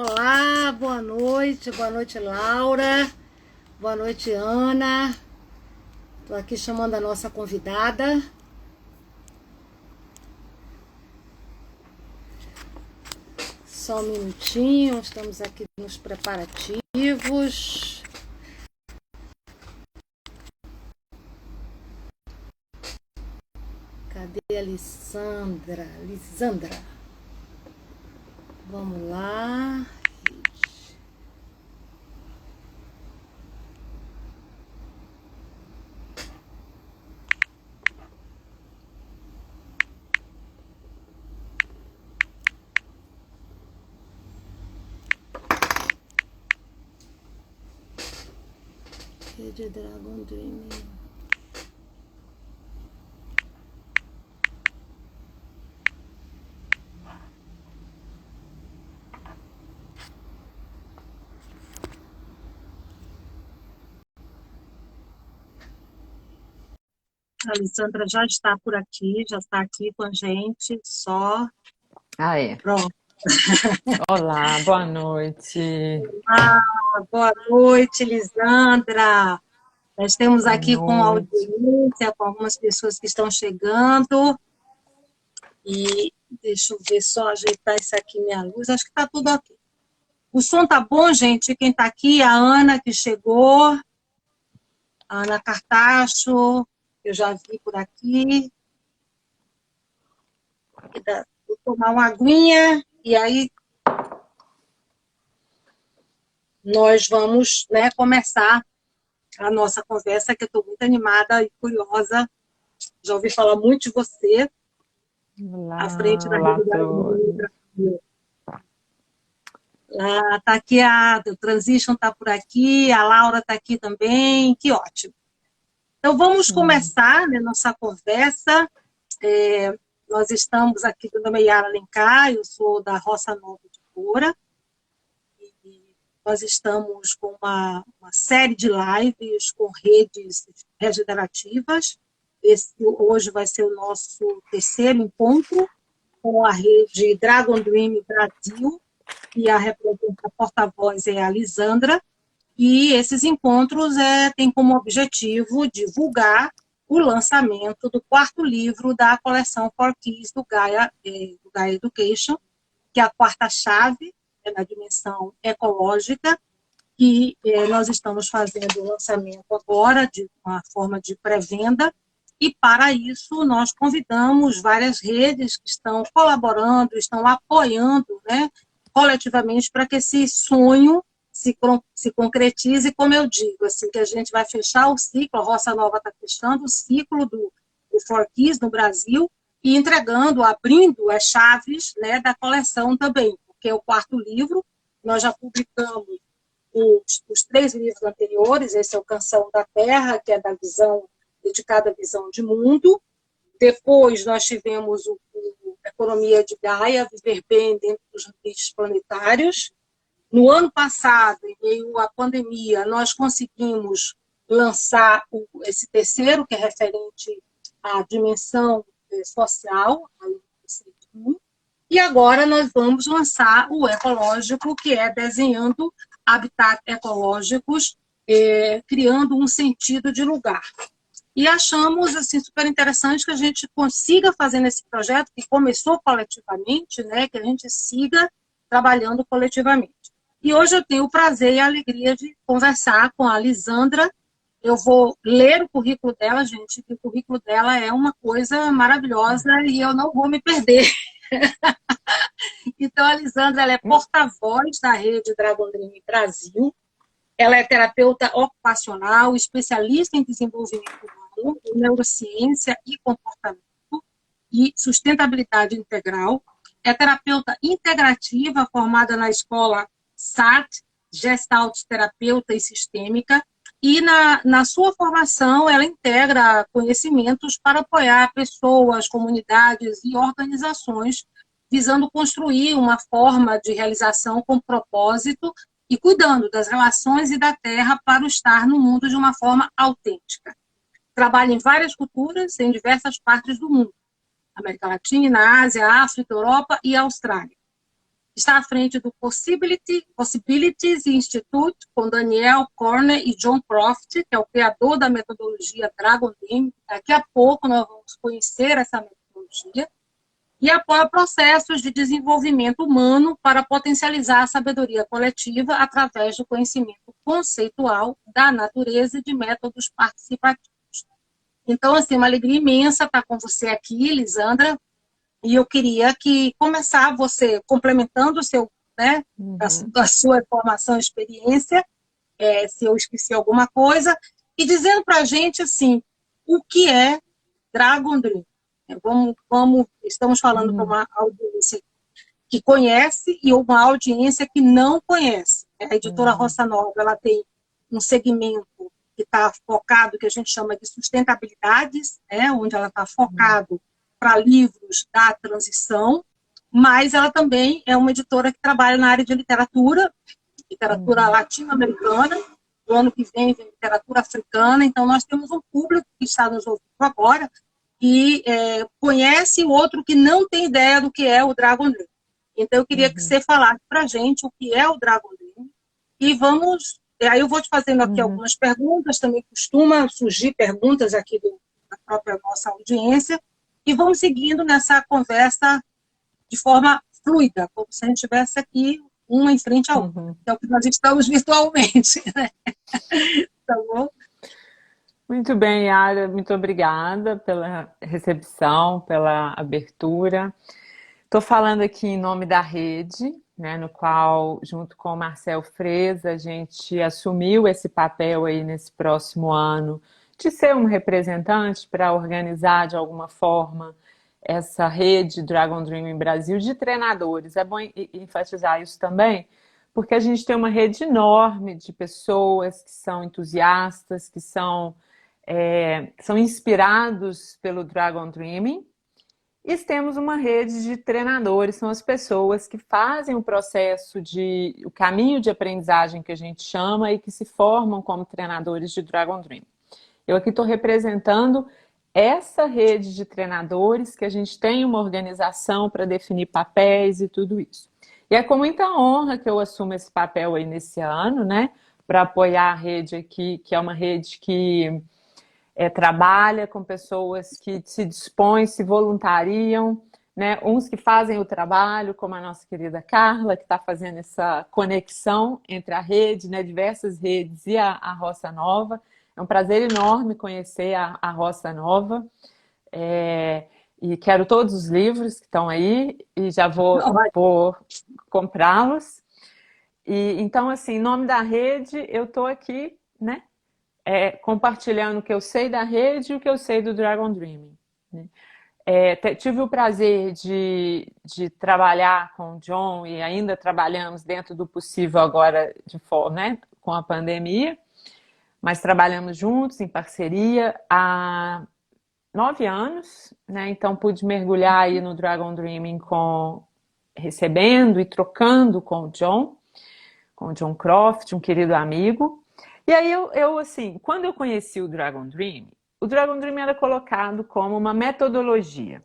Olá, boa noite Laura, boa noite Ana. Estou aqui chamando a nossa convidada. Só um minutinho, estamos aqui nos preparativos. Cadê a Lisandra? Vamos lá. Rede Dragon Dreaming. A Lisandra já está por aqui, já está aqui com a gente, só... Aí. Pronto. Olá, boa noite. Ah, boa noite, Lisandra. Nós temos Boa aqui com noite. audiência, com algumas pessoas que estão chegando. E deixa eu ver só, ajeitar isso aqui, minha luz. Acho que está tudo ok. O som tá bom, gente? Quem está aqui? A Ana, que chegou. A Ana Cartacho, eu já vi por aqui. Vou tomar uma aguinha e aí nós vamos, né, começar a nossa conversa, que eu estou muito animada e curiosa. Já ouvi falar muito de você à frente da Olá a Rede todos. Brasil. Tá aqui o Transition está por aqui, a Laura está aqui também, que ótimo. Então vamos começar, né, nossa conversa. Nós estamos aqui, meu nome é Yara Alencar, eu sou da Roça Nova de Moura, e nós estamos com uma série de lives com redes regenerativas. Hoje vai ser o nosso terceiro encontro com a rede Dragon Dream Brasil, e a porta-voz é a Lisandra, e esses encontros têm como objetivo divulgar o lançamento do quarto livro da coleção For Keys do Gaia Education, que é a quarta chave, na dimensão ecológica, que nós estamos fazendo o lançamento agora de uma forma de pré-venda, e para isso nós convidamos várias redes que estão colaborando, estão apoiando, né, coletivamente, para que esse sonho se concretize. Como eu digo, assim, que a gente vai fechar o ciclo, a Roça Nova está fechando o ciclo do For Keys no Brasil e entregando, abrindo as chaves, né, da coleção também, porque é o quarto livro. Nós já publicamos os 3 livros anteriores. Esse é o Canção da Terra, que é da visão, dedicada à visão de mundo. Depois nós tivemos o Economia de Gaia, Viver Bem Dentro dos Limites Planetários. No ano passado, em meio à pandemia, nós conseguimos lançar esse terceiro, que é referente à dimensão social, e agora nós vamos lançar o ecológico, que é desenhando habitats ecológicos, criando um sentido de lugar. E achamos assim, super interessante que a gente consiga fazer nesse projeto, que começou coletivamente, né, que a gente siga trabalhando coletivamente. E hoje eu tenho o prazer e a alegria de conversar com a Lisandra. Eu vou ler o currículo dela, gente, que o currículo dela é uma coisa maravilhosa e eu não vou me perder. Então, a Lisandra, ela é porta-voz da rede Dragon Dream Brasil. Ela é terapeuta ocupacional, especialista em desenvolvimento humano, neurociência e comportamento e sustentabilidade integral. É terapeuta integrativa, formada na escola SAT, Gestalt Terapeuta e Sistêmica, e na sua formação ela integra conhecimentos para apoiar pessoas, comunidades e organizações, visando construir uma forma de realização com propósito e cuidando das relações e da terra para o estar no mundo de uma forma autêntica. Trabalha em várias culturas, em diversas partes do mundo: América Latina, Ásia, África, Europa e Austrália. está à frente do Possibilities Institute, com Daniel Corner e John Croft, que é o criador da metodologia Dragon Dream. Daqui a pouco nós vamos conhecer essa metodologia. E apoia processos de desenvolvimento humano para potencializar a sabedoria coletiva através do conhecimento conceitual da natureza e de métodos participativos. Então, assim, uma alegria imensa estar com você aqui, Lisandra, e eu queria começar você complementando o seu, né, a sua informação e experiência, se eu esqueci alguma coisa, e dizendo para a gente, assim, o que é Dragon Dream. Estamos falando para uma audiência que conhece e uma audiência que não conhece. A editora Roça Nova, ela tem um segmento que está focado, que a gente chama de sustentabilidades, onde ela está focado para livros da transição, mas ela também é uma editora que trabalha na área de literatura latino-americana. O ano que vem literatura africana. Então, nós temos um público que está nos ouvindo agora e conhece o outro que não tem ideia do que é o Dragon Dream. Então, eu queria que você falasse para a gente o que é o Dragon Dream. E aí eu vou te fazendo aqui algumas perguntas, também costuma surgir perguntas aqui da própria nossa audiência, e vamos seguindo nessa conversa de forma fluida, como se a gente estivesse aqui uma em frente à outra, que é o que nós estamos virtualmente. Né? Tá bom? Muito bem, Yara, muito obrigada pela recepção, pela abertura. Estou falando aqui em nome da rede, né, no qual, junto com o Marcel Freza, a gente assumiu esse papel aí nesse próximo ano de ser um representante para organizar de alguma forma essa rede Dragon Dream em Brasil de treinadores. É bom enfatizar isso também, porque a gente tem uma rede enorme de pessoas que são entusiastas, que são inspirados pelo Dragon Dreaming. E temos uma rede de treinadores, são as pessoas que fazem o processo o caminho de aprendizagem que a gente chama e que se formam como treinadores de Dragon Dream. Eu aqui estou representando essa rede de treinadores, que a gente tem uma organização para definir papéis e tudo isso. E é com muita honra que eu assumo esse papel aí nesse ano, né, para apoiar a rede aqui, que é uma rede que trabalha com pessoas que se dispõem, se voluntariam, né? Uns que fazem o trabalho, como a nossa querida Carla, que está fazendo essa conexão entre a rede, né, diversas redes, e a Roça Nova. É um prazer enorme conhecer a Roça Nova. E quero todos os livros que estão aí, e já vou comprá-los. Então, assim, em nome da rede, eu estou aqui, né, compartilhando o que eu sei da rede e o que eu sei do Dragon Dreaming. Né? Tive o prazer de trabalhar com o John, e ainda trabalhamos dentro do possível agora, né, com a pandemia, mas trabalhamos juntos, em parceria, há 9 anos, né? Então pude mergulhar aí no Dragon Dreaming recebendo e trocando com o John Croft, um querido amigo. E aí assim, quando eu conheci o Dragon Dream era colocado como uma metodologia.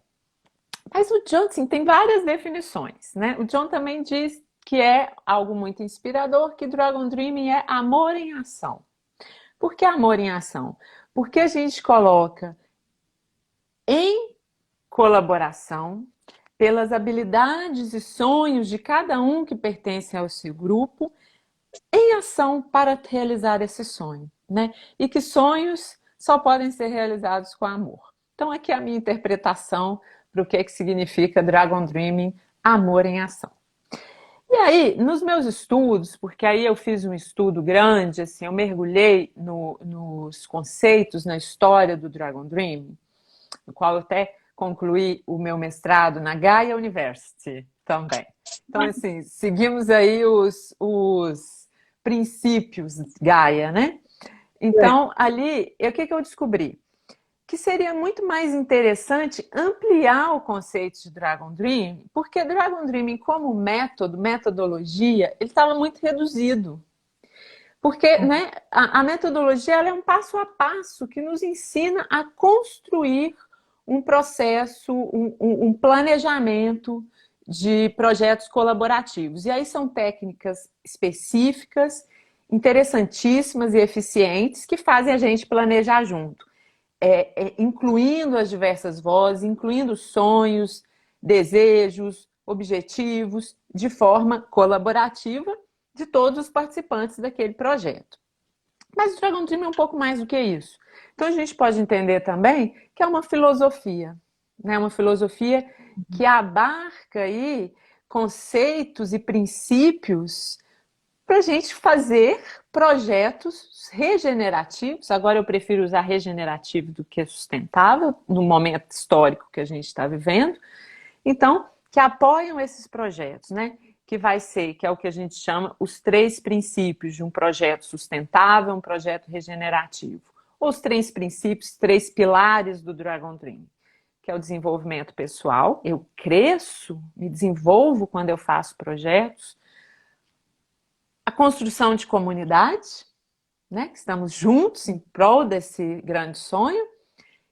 Mas o John, assim, tem várias definições, né? O John também diz que é algo muito inspirador, que Dragon Dreaming é amor em ação. Por que amor em ação? Porque a gente coloca em colaboração, pelas habilidades e sonhos de cada um que pertence ao seu grupo, em ação para realizar esse sonho, né? E que sonhos só podem ser realizados com amor. Então aqui é a minha interpretação para o que significa Dragon Dreaming, amor em ação. E aí, nos meus estudos, porque aí eu fiz um estudo grande, assim, eu mergulhei nos conceitos, na história do Dragon Dreaming, no qual eu até concluí o meu mestrado na Gaia University também. Então, assim, seguimos aí os princípios Gaia, né? Então, ali, o que eu descobri? Que seria muito mais interessante ampliar o conceito de Dragon Dream, porque Dragon Dreaming como metodologia, ele estava muito reduzido. Porque, né, a metodologia ela é um passo a passo que nos ensina a construir um processo, um planejamento de projetos colaborativos. E aí são técnicas específicas, interessantíssimas e eficientes que fazem a gente planejar junto, incluindo as diversas vozes, incluindo sonhos, desejos, objetivos, de forma colaborativa de todos os participantes daquele projeto. Mas o Dragon Dream é um pouco mais do que isso. Então a gente pode entender também que é uma filosofia, né? Uma filosofia que abarca aí conceitos e princípios para a gente fazer projetos regenerativos. Agora eu prefiro usar regenerativo do que sustentável, no momento histórico que a gente está vivendo. Então, que apoiam esses projetos, né? Que é o que a gente chama os 3 princípios de um projeto sustentável, um projeto regenerativo. Os 3 princípios, 3 pilares do Dragon Dream, que é o desenvolvimento pessoal. Eu cresço, me desenvolvo quando eu faço projetos. A construção de comunidade, né? Que estamos juntos em prol desse grande sonho.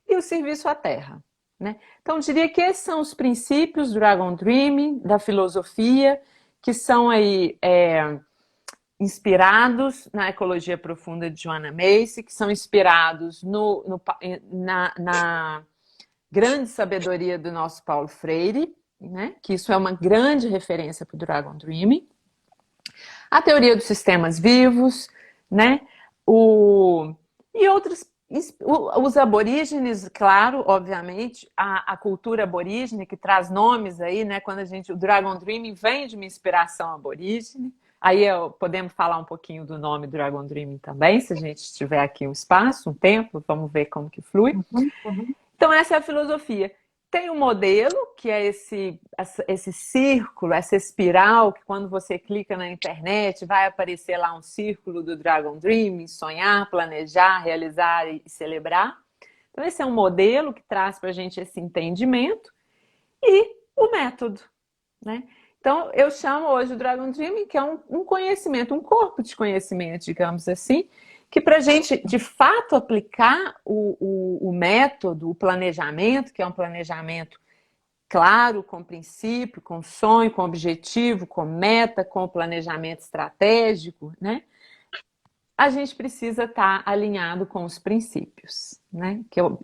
E o serviço à terra, né? Então, eu diria que esses são os princípios do Dragon Dream, da filosofia, que são aí inspirados na ecologia profunda de Joanna Macy, que são inspirados na grande sabedoria do nosso Paulo Freire, né? Que isso é uma grande referência para o Dragon Dream. A teoria dos sistemas vivos, né? E outros. Os aborígenes, claro, obviamente, a cultura aborígene, que traz nomes aí, né? Quando o Dragon Dream vem de uma inspiração aborígene. Aí podemos falar um pouquinho do nome Dragon Dream também, se a gente tiver aqui um espaço, um tempo, vamos ver como que flui. Então, essa é a filosofia. Tem um modelo, que é esse círculo, essa espiral, que quando você clica na internet, vai aparecer lá um círculo do Dragon Dream, sonhar, planejar, realizar e celebrar. Então, esse é um modelo que traz para a gente esse entendimento e o método, né? Então, eu chamo hoje o Dragon Dream, que é um conhecimento, um corpo de conhecimento, digamos assim, que para a gente, de fato, aplicar o método, o planejamento, que é um planejamento claro, com princípio, com sonho, com objetivo, com meta, com planejamento estratégico, né? A gente precisa estar alinhado com os princípios, né? Que eu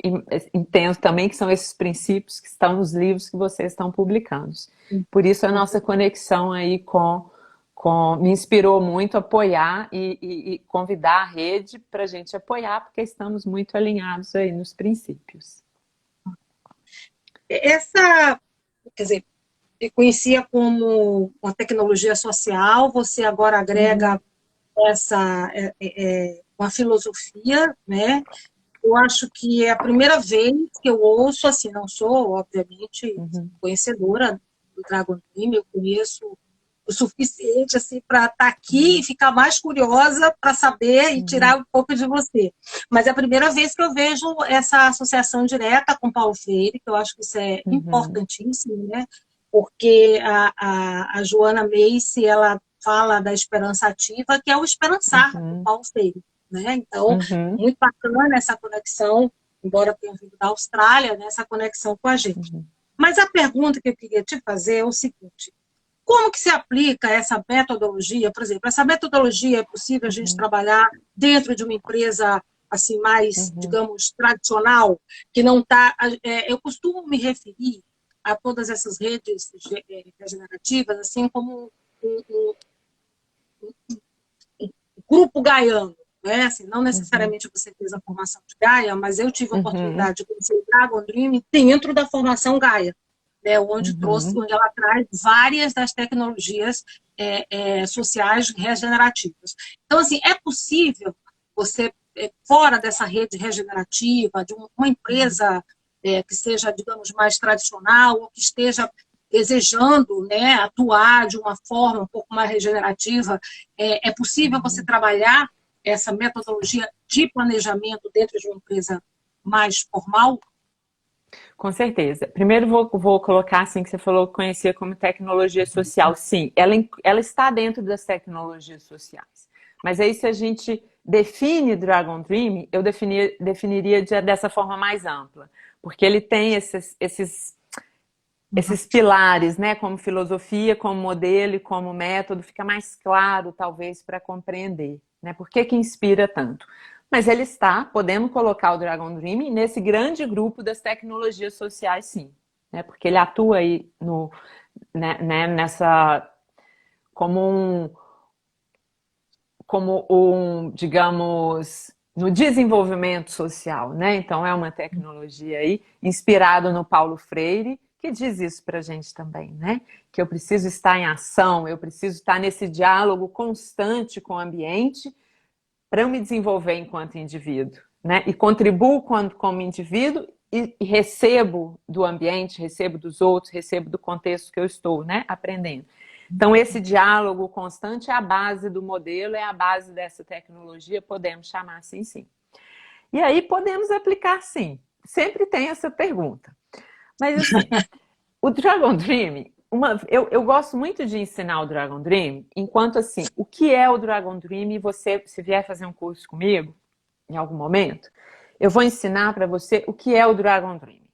entendo também que são esses princípios que estão nos livros que vocês estão publicando. Por isso a nossa conexão aí me inspirou muito a apoiar e convidar a rede para a gente apoiar, porque estamos muito alinhados aí nos princípios. Quer dizer, eu conhecia como uma tecnologia social, você agora agrega uma filosofia, né? Eu acho que é a primeira vez que eu ouço, assim, não sou, obviamente, conhecedora do Dragon Dream, eu conheço o suficiente assim, para estar aqui e ficar mais curiosa para saber e tirar um pouco de você. Mas é a primeira vez que eu vejo essa associação direta com Paulo Freire, que eu acho que isso é importantíssimo, né? Porque a Joanna Macy, ela fala da esperança ativa, que é o esperançar do Paulo Freire, né? Então, muito bacana essa conexão, embora tenha vindo da Austrália, né? Essa conexão com a gente. Mas a pergunta que eu queria te fazer é o seguinte: como que se aplica essa metodologia? Por exemplo, essa metodologia é possível a gente trabalhar dentro de uma empresa assim mais, digamos, tradicional, que não está... eu costumo me referir a todas essas redes regenerativas assim como um grupo gaiano, né? Assim, não necessariamente você fez a formação de Gaia, mas eu tive a oportunidade de conhecer o Dragon Dream dentro da formação Gaia, né? Onde ela traz várias das tecnologias sociais regenerativas. Então, assim, é possível você, fora dessa rede regenerativa, de uma empresa que seja, digamos, mais tradicional, ou que esteja desejando, né, atuar de uma forma um pouco mais regenerativa, é possível você trabalhar essa metodologia de planejamento dentro de uma empresa mais formal? Com certeza. Primeiro vou colocar assim que você falou que conhecia como tecnologia social. Sim, ela está dentro das tecnologias sociais. Mas aí se a gente define Dragon Dream, eu definiria dessa forma mais ampla. Porque ele tem esses pilares, né, como filosofia, como modelo e como método, fica mais claro, talvez, para compreender, né, por que que inspira tanto. Mas ele está, podemos colocar o Dragon Dream nesse grande grupo das tecnologias sociais, sim, né, porque ele atua aí no, nessa, como digamos, no desenvolvimento social, né? Então é uma tecnologia aí inspirado no Paulo Freire, que diz isso para a gente também, né? Que eu preciso estar em ação, eu preciso estar nesse diálogo constante com o ambiente para eu me desenvolver enquanto indivíduo, né? E contribuo como indivíduo e recebo do ambiente, recebo dos outros, recebo do contexto que eu estou, né? Aprendendo. Então, esse diálogo constante é a base do modelo, é a base dessa tecnologia, podemos chamar assim, sim. E aí podemos aplicar, sim. Sempre tem essa pergunta. Mas, assim, o Dragon Dream, eu gosto muito de ensinar o Dragon Dream, enquanto, assim, o que é o Dragon Dream, e você, se vier fazer um curso comigo, em algum momento, eu vou ensinar para você o que é o Dragon Dream.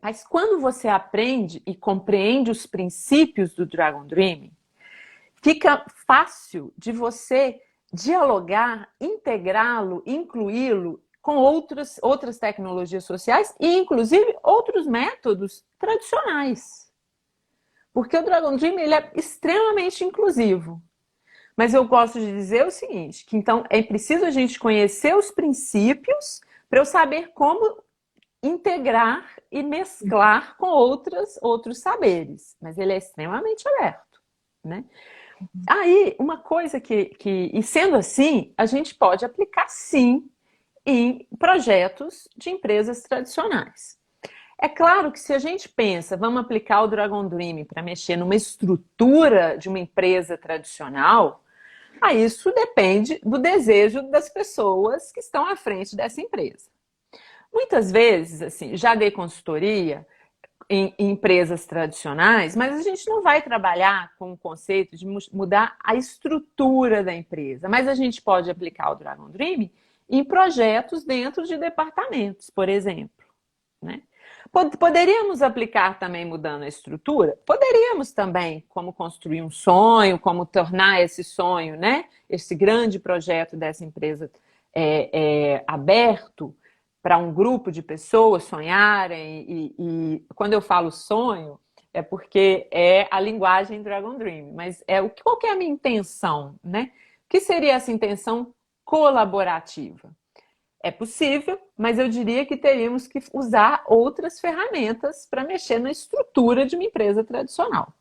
Mas quando você aprende e compreende os princípios do Dragon Dream, fica fácil de você dialogar, integrá-lo, incluí-lo com outras tecnologias sociais e, inclusive, outros métodos tradicionais. Porque o Dragon Dream ele é extremamente inclusivo. Mas eu gosto de dizer o seguinte, que então é preciso a gente conhecer os princípios para eu saber como integrar e mesclar com outros saberes. Mas ele é extremamente aberto, né? Aí, uma coisa e sendo assim, a gente pode aplicar sim em projetos de empresas tradicionais. É claro que se a gente pensa, vamos aplicar o Dragon Dream para mexer numa estrutura de uma empresa tradicional, aí isso depende do desejo das pessoas que estão à frente dessa empresa. Muitas vezes, assim, já dei consultoria em empresas tradicionais, mas a gente não vai trabalhar com o conceito de mudar a estrutura da empresa, mas a gente pode aplicar o Dragon Dream em projetos dentro de departamentos, por exemplo, né? Poderíamos aplicar também mudando a estrutura? Poderíamos também, como construir um sonho, como tornar esse sonho, né? Esse grande projeto dessa empresa aberto para um grupo de pessoas sonharem. E quando eu falo sonho, é porque é a linguagem Dragon Dream. Mas qual que é a minha intenção, né? O que seria essa intenção colaborativa? É possível, mas eu diria que teríamos que usar outras ferramentas para mexer na estrutura de uma empresa tradicional.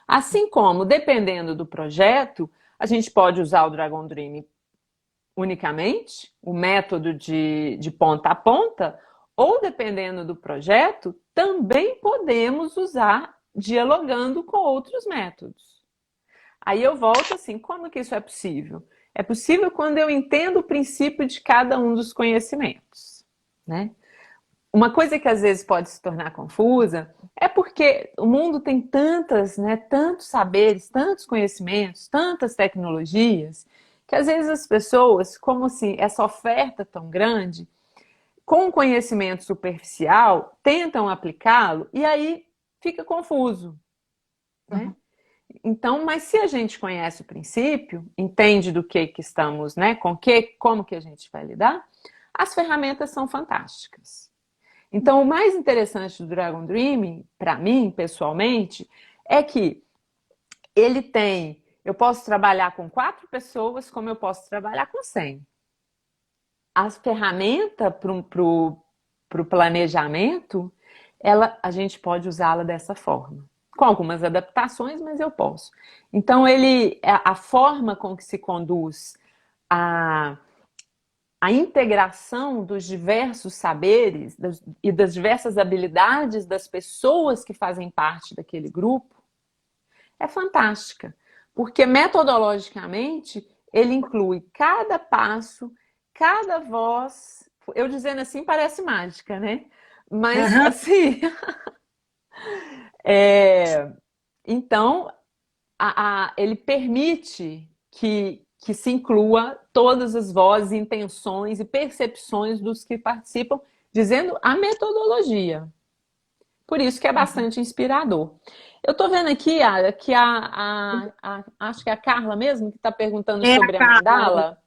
Assim como, dependendo do projeto, a gente pode usar o Dragon Dream unicamente, o método de ponta a ponta, ou dependendo do projeto, também podemos usar dialogando com outros métodos. Aí eu volto assim, como que isso é possível? É possível quando eu entendo o princípio de cada um dos conhecimentos, né? Uma coisa que às vezes pode se tornar confusa é porque o mundo tem tantos saberes, tantos conhecimentos, tantas tecnologias, que às vezes as pessoas, como assim, essa oferta tão grande, com conhecimento superficial, tentam aplicá-lo e aí fica confuso, né? Então, mas se a gente conhece o princípio, entende do que estamos, né, como que a gente vai lidar, as ferramentas são fantásticas. Então, o mais interessante do Dragon Dream, para mim, pessoalmente, é que eu posso trabalhar com 4 pessoas, como eu posso trabalhar com 100. A ferramenta para o planejamento, a gente pode usá-la dessa forma. Com algumas adaptações, mas eu posso. Então, a forma com que se conduz a integração dos diversos saberes e das diversas habilidades das pessoas que fazem parte daquele grupo é fantástica, porque metodologicamente ele inclui cada passo, cada voz. Eu dizendo assim parece mágica, né? Mas assim, então ele permite que se inclua todas as vozes, intenções e percepções dos que participam, dizendo a metodologia. Por isso que é bastante inspirador. Eu estou vendo aqui que acho que é a Carla mesmo que está perguntando É, sobre a Carla. mandala.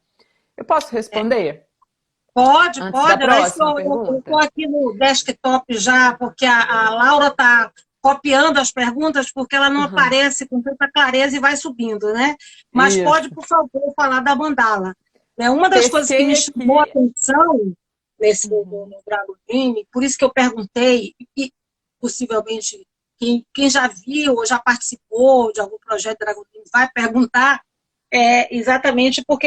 Eu posso responder Pode, antes da pode. Eu próxima estou pergunta? aqui no desktop já, porque a Laura está copiando as perguntas, porque ela não Aham. aparece com tanta clareza e vai subindo, né? Mas pode, Isso. por favor, falar da mandala. Uma das coisas que Pesquei me chamou a aqui. atenção nesse Uhum. no Dragon Dream, por isso que eu perguntei, e possivelmente quem já viu ou já participou de algum projeto Dragon Dream vai perguntar, exatamente porque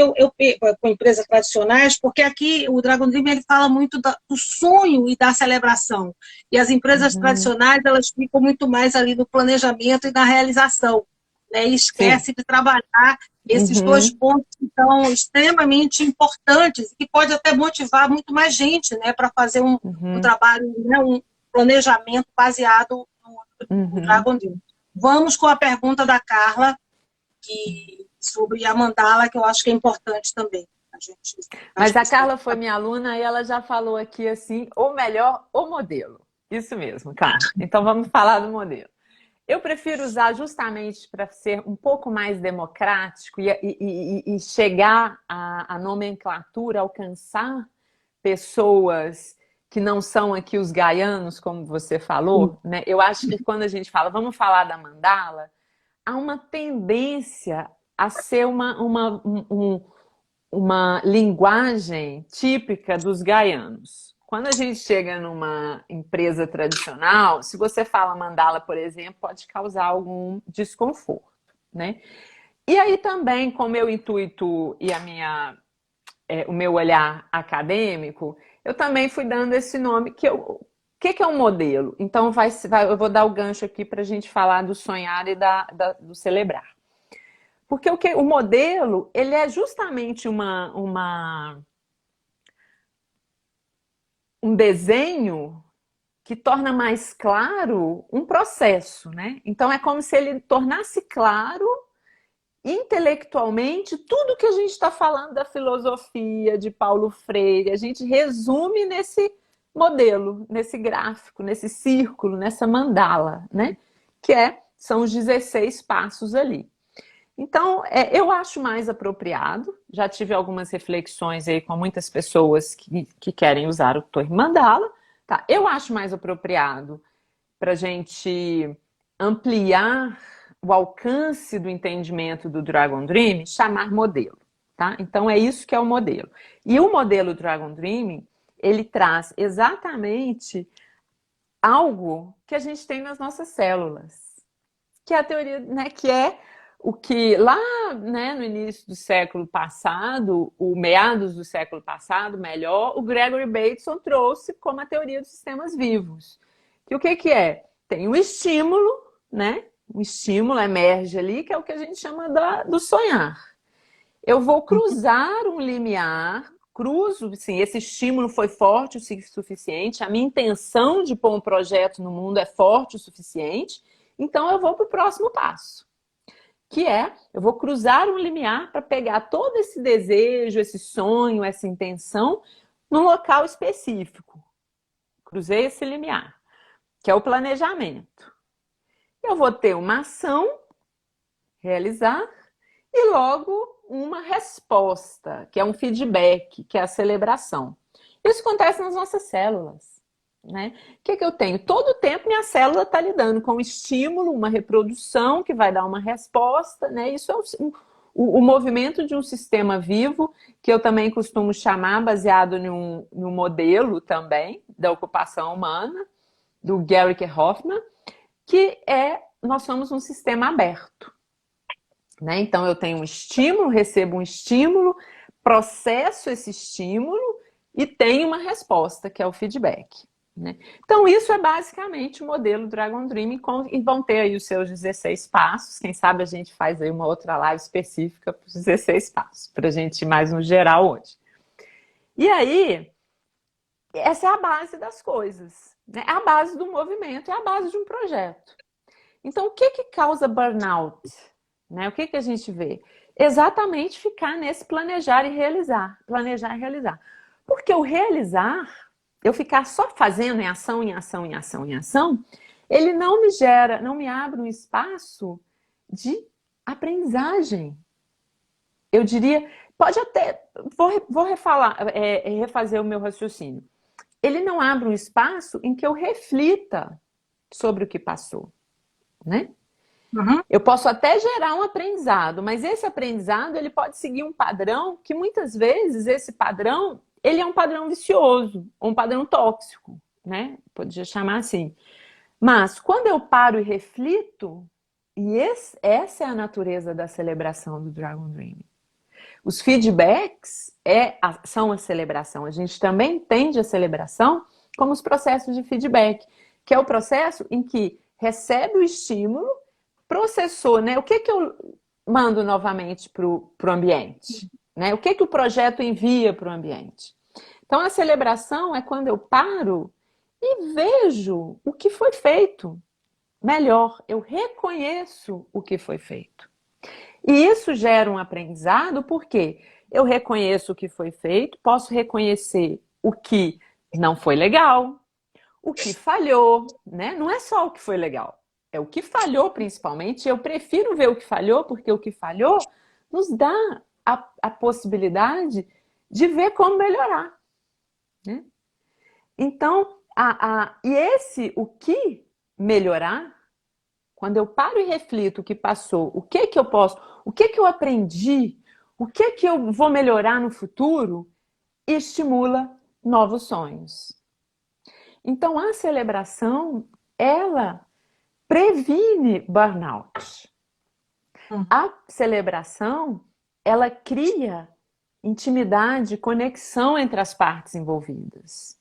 com empresas tradicionais, porque aqui o Dragon Dream ele fala muito do sonho e da celebração. E as empresas Uhum. tradicionais elas ficam muito mais ali no planejamento e na realização, né? E Sim. esquece de trabalhar esses dois Uhum. pontos que são extremamente importantes e que pode até motivar muito mais gente, né, para fazer um Uhum. trabalho, né, um planejamento baseado no Uhum. Dragon Dream. Vamos com a pergunta da Carla, sobre a mandala, que eu acho que é importante também. A Mas a gente Carla foi minha aluna e ela já falou aqui assim, ou melhor, o modelo. Isso mesmo, Carla. Então vamos falar do modelo. Eu prefiro usar justamente para ser um pouco mais democrático e chegar à nomenclatura, alcançar pessoas que não são aqui os gaianos, como você falou, né? Eu acho que quando a gente fala, vamos falar da mandala, há uma tendência a ser uma linguagem típica dos gaianos. Quando a gente chega numa empresa tradicional, se você fala mandala, por exemplo, pode causar algum desconforto, né? E aí também, com o meu intuito e o meu olhar acadêmico, eu também fui dando esse nome o que é um modelo? Então, eu vou dar o gancho aqui para a gente falar do sonhar e do celebrar. Porque o modelo, ele é justamente um desenho que torna mais claro um processo, né? Então é como se ele tornasse claro intelectualmente tudo que a gente está falando da filosofia de Paulo Freire. A gente resume nesse modelo, nesse gráfico, nesse círculo, nessa mandala, né? São os 16 passos ali. Então, eu acho mais apropriado. Já tive algumas reflexões aí com muitas pessoas que querem usar o Torre Mandala. Tá? Eu acho mais apropriado para a gente ampliar o alcance do entendimento do Dragon Dream, chamar modelo. Tá? Então, é isso que é o modelo. E o modelo Dragon Dream, ele traz exatamente algo que a gente tem nas nossas células, que é a teoria, né, que é o que lá, né, no início do século passado, o meados do século passado, melhor, o Gregory Bateson trouxe como a teoria dos sistemas vivos. Que o que é? Tem um estímulo, né? Um estímulo emerge ali, que é o que a gente chama do sonhar. Eu vou cruzar um limiar, cruzo, sim, esse estímulo foi forte o suficiente, a minha intenção de pôr um projeto no mundo é forte o suficiente, então eu vou para o próximo passo, que eu vou cruzar um limiar para pegar todo esse desejo, esse sonho, essa intenção num local específico. Cruzei esse limiar, que é o planejamento. Eu vou ter uma ação, realizar, e logo uma resposta, que é um feedback, que é a celebração. Isso acontece nas nossas células. Né? O que eu tenho? Todo o tempo minha célula está lidando com um estímulo, uma reprodução que vai dar uma resposta. Né? Isso é o movimento de um sistema vivo, que eu também costumo chamar, baseado num modelo também da ocupação humana, do Gericke Hoffman, que nós somos um sistema aberto. Né? Então, eu tenho um estímulo, recebo um estímulo, processo esse estímulo e tenho uma resposta, que é o feedback. Né? Então, isso é basicamente o modelo Dragon Dream e vão ter aí os seus 16 passos. Quem sabe a gente faz aí uma outra live específica para os 16 passos, para a gente ir mais no geral hoje. E aí, essa é a base das coisas. Né? É a base do movimento, é a base de um projeto. Então, o que causa burnout? Né? O que a gente vê? Exatamente ficar nesse planejar e realizar. Planejar e realizar. Porque o realizar eu ficar só fazendo em ação, em ação, em ação, em ação, ele não me gera, não me abre um espaço de aprendizagem. Eu diria, pode até, vou refazer o meu raciocínio. Ele não abre um espaço em que eu reflita sobre o que passou, né? Uhum. Eu posso até gerar um aprendizado, mas esse aprendizado ele pode seguir um padrão que muitas vezes esse padrão ele é um padrão vicioso, ou um padrão tóxico, né? Podia chamar assim. Mas quando eu paro e reflito, e essa é a natureza da celebração do Dragon Dream. Os feedbacks são a celebração. A gente também entende a celebração como os processos de feedback, que é o processo em que recebe o estímulo, processou, né? O que eu mando novamente para o ambiente? Né? O que o projeto envia para o ambiente? Então, a celebração é quando eu paro e vejo o que foi feito. Melhor, eu reconheço o que foi feito. E isso gera um aprendizado porque eu reconheço o que foi feito, posso reconhecer o que não foi legal, o que falhou, né? Não é só o que foi legal, é o que falhou principalmente. Eu prefiro ver o que falhou, porque o que falhou nos dá a possibilidade de ver como melhorar, né? Então, o que melhorar, quando eu paro e reflito o que passou, o que eu posso, o que eu aprendi, o que eu vou melhorar no futuro, estimula novos sonhos. Então, a celebração, ela previne burnout. A celebração, ela cria intimidade, conexão entre as partes envolvidas.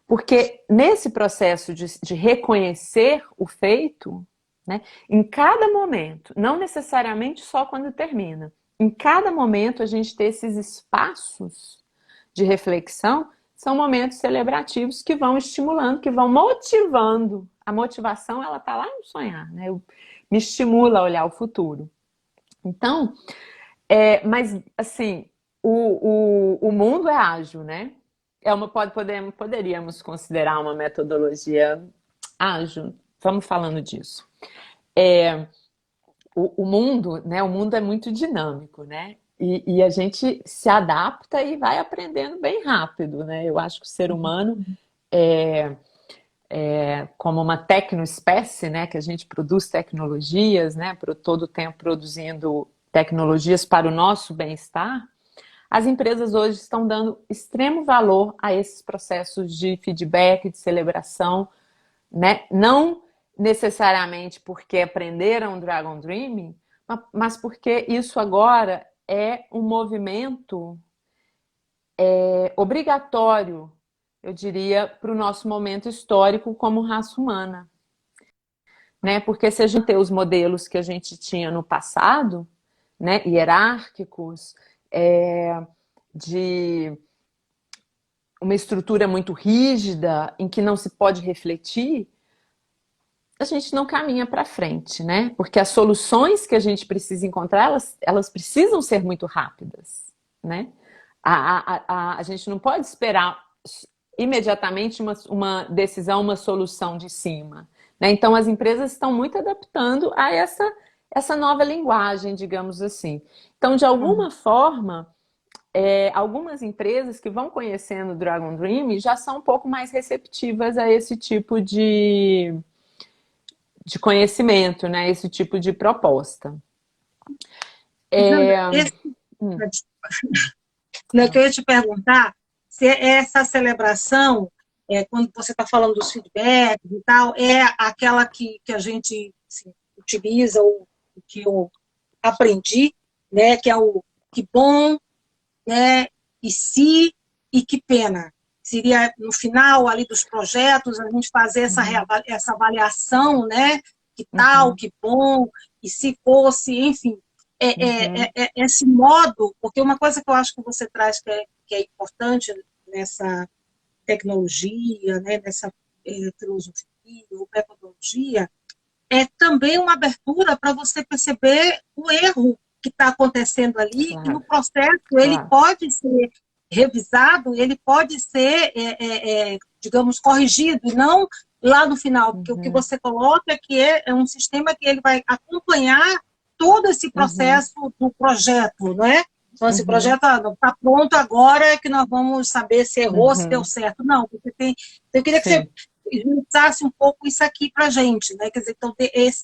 Porque nesse processo de reconhecer o feito, né, em cada momento, não necessariamente só quando termina, em cada momento a gente ter esses espaços de reflexão, são momentos celebrativos que vão estimulando, que vão motivando. A motivação, ela está lá no sonhar, né? Me estimula a olhar o futuro. Então, mas assim, o mundo é ágil, né? Poderíamos considerar uma metodologia ágil. Vamos falando disso. O mundo, né? O mundo é muito dinâmico, né? E a gente se adapta e vai aprendendo bem rápido, né? Eu acho que o ser humano como uma tecnoespécie, né? Que a gente produz tecnologias, né? Por todo o tempo produzindo tecnologias para o nosso bem-estar. As empresas hoje estão dando extremo valor a esses processos de feedback, de celebração, né? Não necessariamente porque aprenderam Dragon Dreaming, mas porque isso agora é um movimento obrigatório, eu diria, para o nosso momento histórico como raça humana. Né? Porque se a gente tem os modelos que a gente tinha no passado, né, hierárquicos, de uma estrutura muito rígida, em que não se pode refletir, a gente não caminha para frente, né? Porque as soluções que a gente precisa encontrar, elas precisam ser muito rápidas, né? A gente não pode esperar imediatamente uma decisão, uma solução de cima, né? Então, as empresas estão muito adaptando a essa nova linguagem, digamos assim. Então, de alguma forma, algumas empresas que vão conhecendo o Dragon Dream já são um pouco mais receptivas a esse tipo de conhecimento, né? Esse tipo de proposta. Não, que eu ia te perguntar se essa celebração, quando você está falando dos feedbacks e tal, é aquela que a gente assim, utiliza, ou que eu aprendi, né? Que é o que bom, né? E se e que pena. Seria no final ali dos projetos a gente fazer essa avaliação, né? Que tal, que bom, e se fosse, enfim, esse modo, porque uma coisa que eu acho que você traz que é importante nessa tecnologia, né? Nessa filosofia ou metodologia, é também uma abertura para você perceber o erro que está acontecendo ali, e no processo ele pode ser revisado, ele pode ser, digamos, corrigido, e não lá no final, porque o que você coloca é que é um sistema que ele vai acompanhar todo esse processo do projeto, não é? Então, esse projeto está pronto agora, é que nós vamos saber se errou, se deu certo. Não, porque eu queria que você esmiuçasse um pouco isso aqui para a gente, né? Quer dizer, então,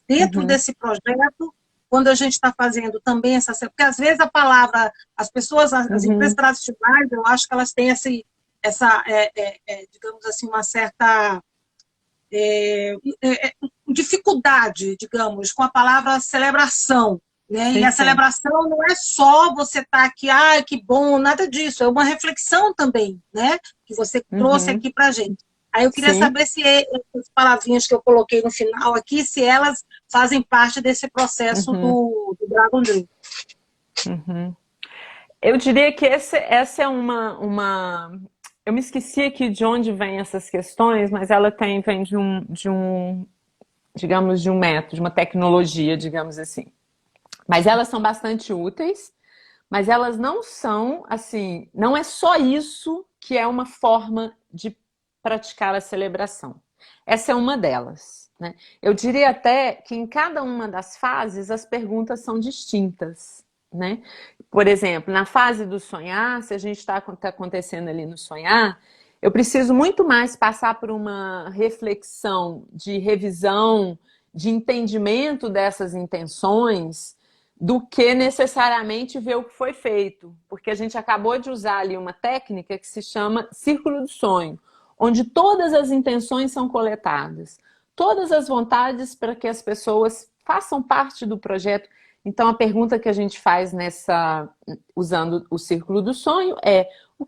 dentro desse projeto, quando a gente está fazendo também essa... Porque, às vezes, a palavra, as pessoas, as empresas tradicionais, eu acho que elas têm digamos assim, uma certa dificuldade, digamos, com a palavra celebração. Né? E a celebração não é só você estar aqui, que bom, nada disso, é uma reflexão também, né? Que você trouxe aqui para a gente. Aí eu queria saber se essas palavrinhas que eu coloquei no final aqui, se elas fazem parte desse processo do Dragon Dream. Eu diria que essa é uma... Eu me esqueci aqui de onde vêm essas questões, mas ela vem de um, digamos, de um método, de uma tecnologia, digamos assim. Mas elas são bastante úteis, mas elas não são, assim, não é só isso que é uma forma de praticar a celebração. Essa é uma delas, né? Eu diria até que em cada uma das fases as perguntas são distintas, né? Por exemplo, na fase do sonhar, se a gente está acontecendo ali no sonhar, eu preciso muito mais passar por uma reflexão de revisão, de entendimento dessas intenções, do que necessariamente ver o que foi feito. Porque a gente acabou de usar ali uma técnica que se chama círculo do sonho, onde todas as intenções são coletadas, todas as vontades para que as pessoas façam parte do projeto. Então, a pergunta que a gente faz usando o círculo do sonho é: o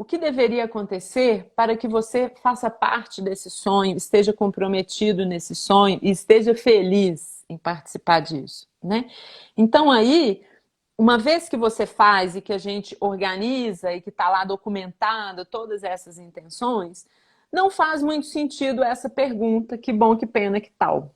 que deveria acontecer para que você faça parte desse sonho, esteja comprometido nesse sonho e esteja feliz em participar disso, né? Então, aí, uma vez que você faz e que a gente organiza e que está lá documentado todas essas intenções, não faz muito sentido essa pergunta, que bom, que pena, que tal.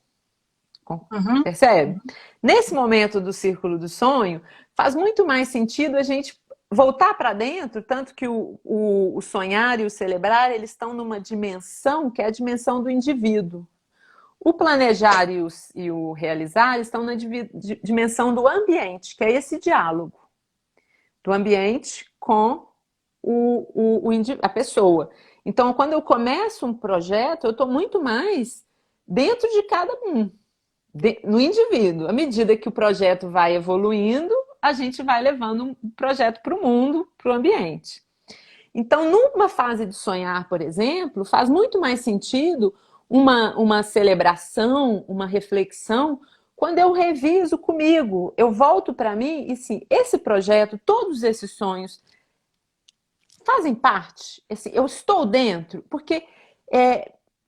Percebe? Nesse momento do círculo do sonho, faz muito mais sentido a gente voltar para dentro, tanto que o sonhar e o celebrar, eles estão numa dimensão que é a dimensão do indivíduo. O planejar e o realizar estão na dimensão do ambiente, que é esse diálogo do ambiente com a pessoa. Então, quando eu começo um projeto, eu estou muito mais dentro de cada um, no indivíduo. À medida que o projeto vai evoluindo, a gente vai levando um projeto para o mundo, para o ambiente. Então, numa fase de sonhar, por exemplo, faz muito mais sentido uma celebração, uma reflexão, quando eu reviso comigo, eu volto para mim e sim, esse projeto, todos esses sonhos fazem parte, assim, eu estou dentro, porque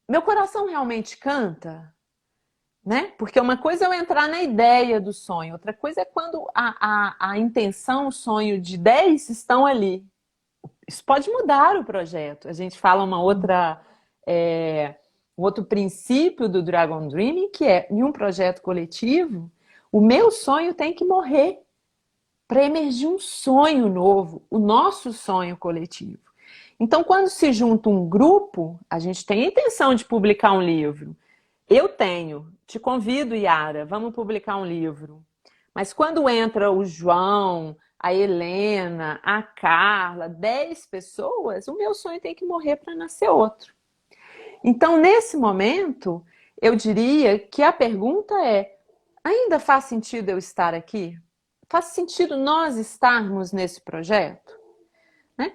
meu coração realmente canta, né? Porque uma coisa é eu entrar na ideia do sonho, outra coisa é quando a intenção, o sonho de 10 estão ali. Isso pode mudar o projeto. A gente fala um outro princípio do Dragon Dreaming, que é, em um projeto coletivo, o meu sonho tem que morrer para emergir um sonho novo, o nosso sonho coletivo. Então, quando se junta um grupo, a gente tem a intenção de publicar um livro. Eu tenho, te convido, Yara, vamos publicar um livro. Mas quando entra o João, a Helena, a Carla, 10 pessoas, o meu sonho tem que morrer para nascer outro. Então, nesse momento, eu diria que a pergunta é: ainda faz sentido eu estar aqui? Faz sentido nós estarmos nesse projeto? Né?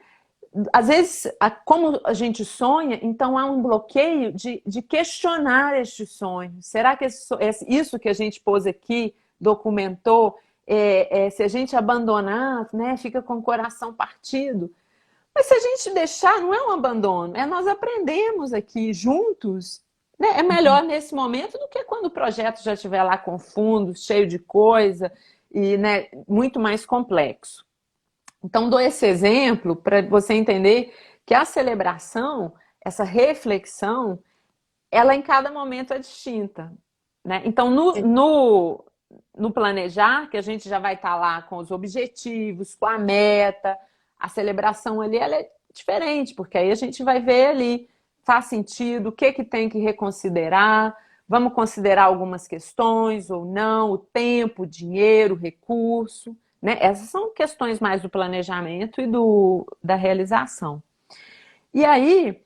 Às vezes, como a gente sonha, então há um bloqueio de questionar este sonho. Será que isso que a gente pôs aqui, documentou, se a gente abandonar, né, fica com o coração partido? Mas se a gente deixar, não é um abandono, nós aprendemos aqui juntos, né? É melhor nesse momento do que quando o projeto já estiver lá com fundo, cheio de coisa e, né, muito mais complexo. Então, dou esse exemplo para você entender que a celebração, essa reflexão, ela em cada momento é distinta, né? Então, no planejar, que a gente já vai estar lá com os objetivos, com a meta, a celebração ali ela é diferente, porque aí a gente vai ver ali, faz sentido, o que tem que reconsiderar, vamos considerar algumas questões ou não, o tempo, o dinheiro, o recurso, né? Essas são questões mais do planejamento e da realização. E aí,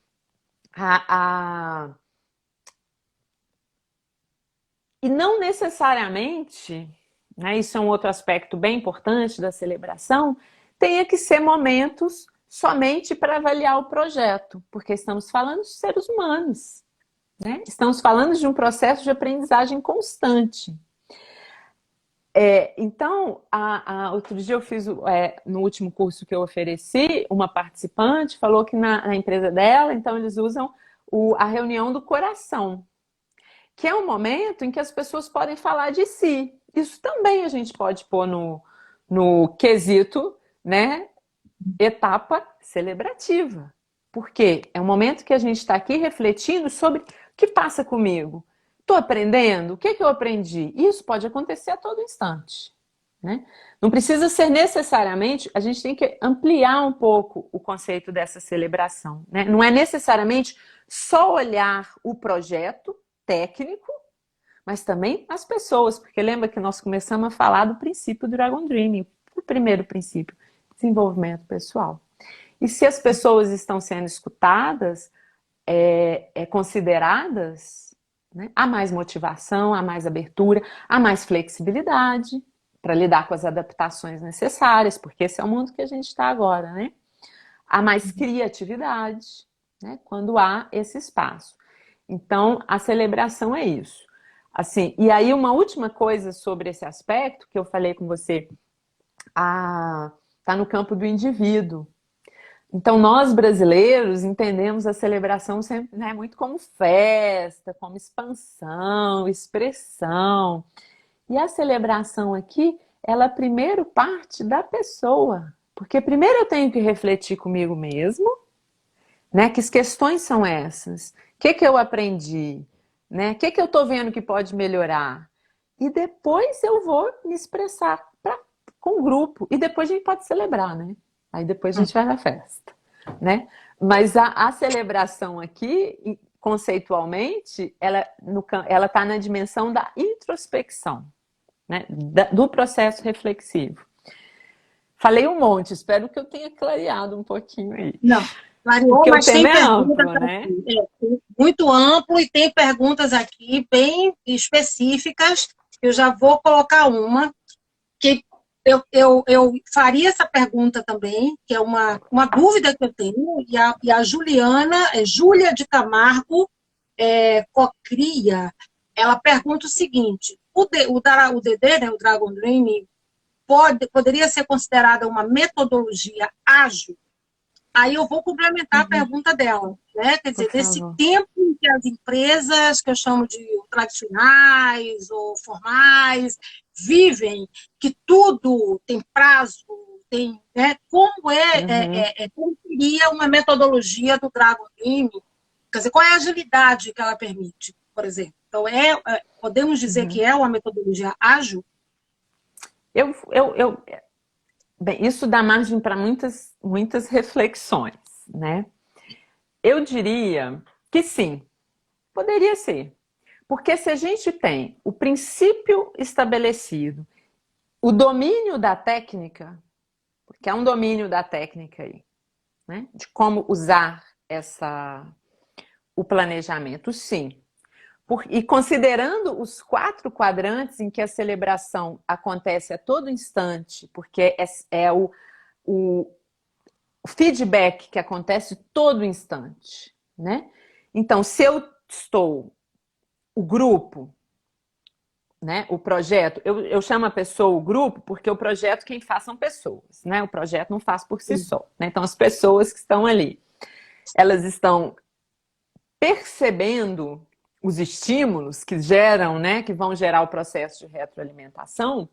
e não necessariamente, né, isso é um outro aspecto bem importante da celebração, tenha que ser momentos somente para avaliar o projeto, porque estamos falando de seres humanos, né? Estamos falando de um processo de aprendizagem constante. Então, outro dia eu fiz, no último curso que eu ofereci, uma participante falou que na empresa dela, então eles usam a reunião do coração, que é um momento em que as pessoas podem falar de si. Isso também a gente pode pôr no quesito, né, etapa celebrativa. Por quê? É um momento que a gente está aqui refletindo sobre o que passa comigo. Estou aprendendo? O que eu aprendi? Isso pode acontecer a todo instante, né? Não precisa ser necessariamente, a gente tem que ampliar um pouco o conceito dessa celebração, né? Não é necessariamente só olhar o projeto técnico, mas também as pessoas, porque lembra que nós começamos a falar do princípio do Dragon Dreaming, o primeiro princípio, desenvolvimento pessoal. E se as pessoas estão sendo escutadas, consideradas, né, há mais motivação, há mais abertura, há mais flexibilidade para lidar com as adaptações necessárias, porque esse é o mundo que a gente está agora, né? Há mais criatividade, né, quando há esse espaço. Então, a celebração é isso. Assim, e aí uma última coisa sobre esse aspecto que eu falei com você, está no campo do indivíduo. Então, nós brasileiros entendemos a celebração sempre, né, muito como festa, como expansão, expressão. E a celebração aqui, ela primeiro parte da pessoa. Porque primeiro eu tenho que refletir comigo mesmo, né? Que questões são essas? O que eu aprendi? Né? O que eu estou vendo que pode melhorar? E depois eu vou me expressar com o grupo. E depois a gente pode celebrar, né? Aí depois a gente vai na festa, né? Mas a celebração aqui, conceitualmente, ela está na dimensão da introspecção, né? Do processo reflexivo. Falei um monte, espero que eu tenha clareado um pouquinho aí. Não, clareou, porque mas o tema tem é perguntas amplo, né? Muito amplo e tem perguntas aqui bem específicas. Eu já vou colocar uma que eu faria essa pergunta também, que é uma dúvida que eu tenho, e a Juliana, Júlia de Camargo Cocria, ela pergunta o seguinte: o DD, né, o Dragon Dream, poderia ser considerada uma metodologia ágil? Aí eu vou complementar a pergunta dela, né? Quer dizer, nesse tempo em que as empresas, que eu chamo de tradicionais ou formais, vivem, que tudo tem prazo, tem, né? Como como seria uma metodologia do Dragon Dream? Quer dizer, qual é a agilidade que ela permite, por exemplo? Então, podemos dizer que é uma metodologia ágil? Bem, isso dá margem para muitas reflexões, né? Eu diria que sim, poderia ser. Porque se a gente tem o princípio estabelecido, o domínio da técnica, porque há um domínio da técnica aí, né? De como usar o planejamento, sim. E considerando os 4 quadrantes em que a celebração acontece a todo instante, porque é o feedback que acontece todo instante, né? Então, se eu estou, o grupo, né, o projeto, eu chamo a pessoa o grupo porque o projeto quem faz são pessoas, né? O projeto não faz por si só, né? Então, as pessoas que estão ali, elas estão percebendo os estímulos que geram, né, que vão gerar o processo de retroalimentação,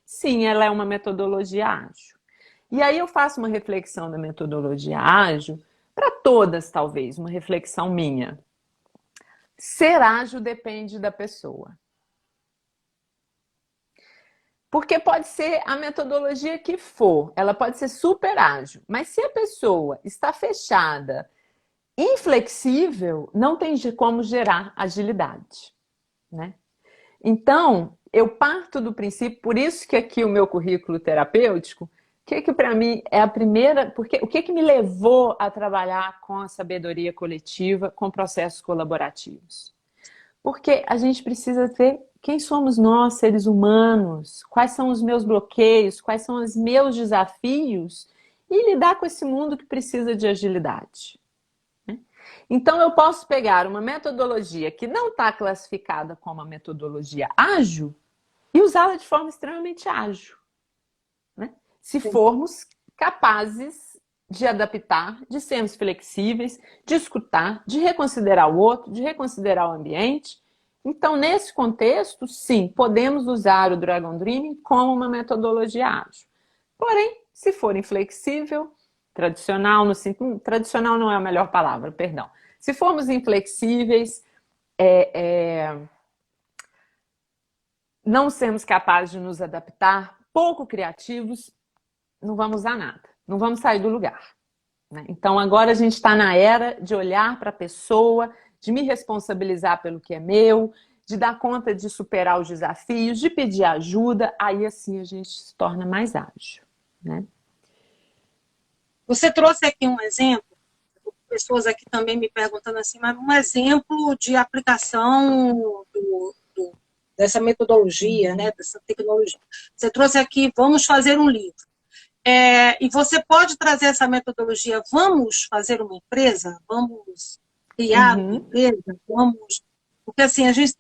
sim, ela é uma metodologia ágil. E aí eu faço uma reflexão da metodologia ágil, para todas talvez, uma reflexão minha. Ser ágil depende da pessoa. Porque pode ser a metodologia que for, ela pode ser super ágil, mas se a pessoa está fechada, inflexível, não tem como gerar agilidade, né? Então, eu parto do princípio, por isso que aqui o meu currículo terapêutico, que para mim é a primeira, porque o que me levou a trabalhar com a sabedoria coletiva, com processos colaborativos? Porque a gente precisa ver quem somos nós, seres humanos, quais são os meus bloqueios, quais são os meus desafios e lidar com esse mundo que precisa de agilidade. Então, eu posso pegar uma metodologia que não está classificada como uma metodologia ágil e usá-la de forma extremamente ágil, né? Se formos capazes de adaptar, de sermos flexíveis, de escutar, de reconsiderar o outro, de reconsiderar o ambiente. Então, nesse contexto, sim, podemos usar o Dragon Dreaming como uma metodologia ágil. Porém, se for inflexível, tradicional, tradicional não é a melhor palavra, perdão. Se formos inflexíveis, não sermos capazes de nos adaptar, pouco criativos, não vamos usar nada, não vamos sair do lugar, né? Então agora a gente está na era de olhar para a pessoa, de me responsabilizar pelo que é meu, de dar conta de superar os desafios, de pedir ajuda, aí assim a gente se torna mais ágil, né? Você trouxe aqui um exemplo, pessoas aqui também me perguntando assim, mas um exemplo de aplicação dessa metodologia, né, dessa tecnologia. Você trouxe aqui, vamos fazer um livro. E você pode trazer essa metodologia, vamos fazer uma empresa? Vamos criar uma empresa? Porque assim, a gente,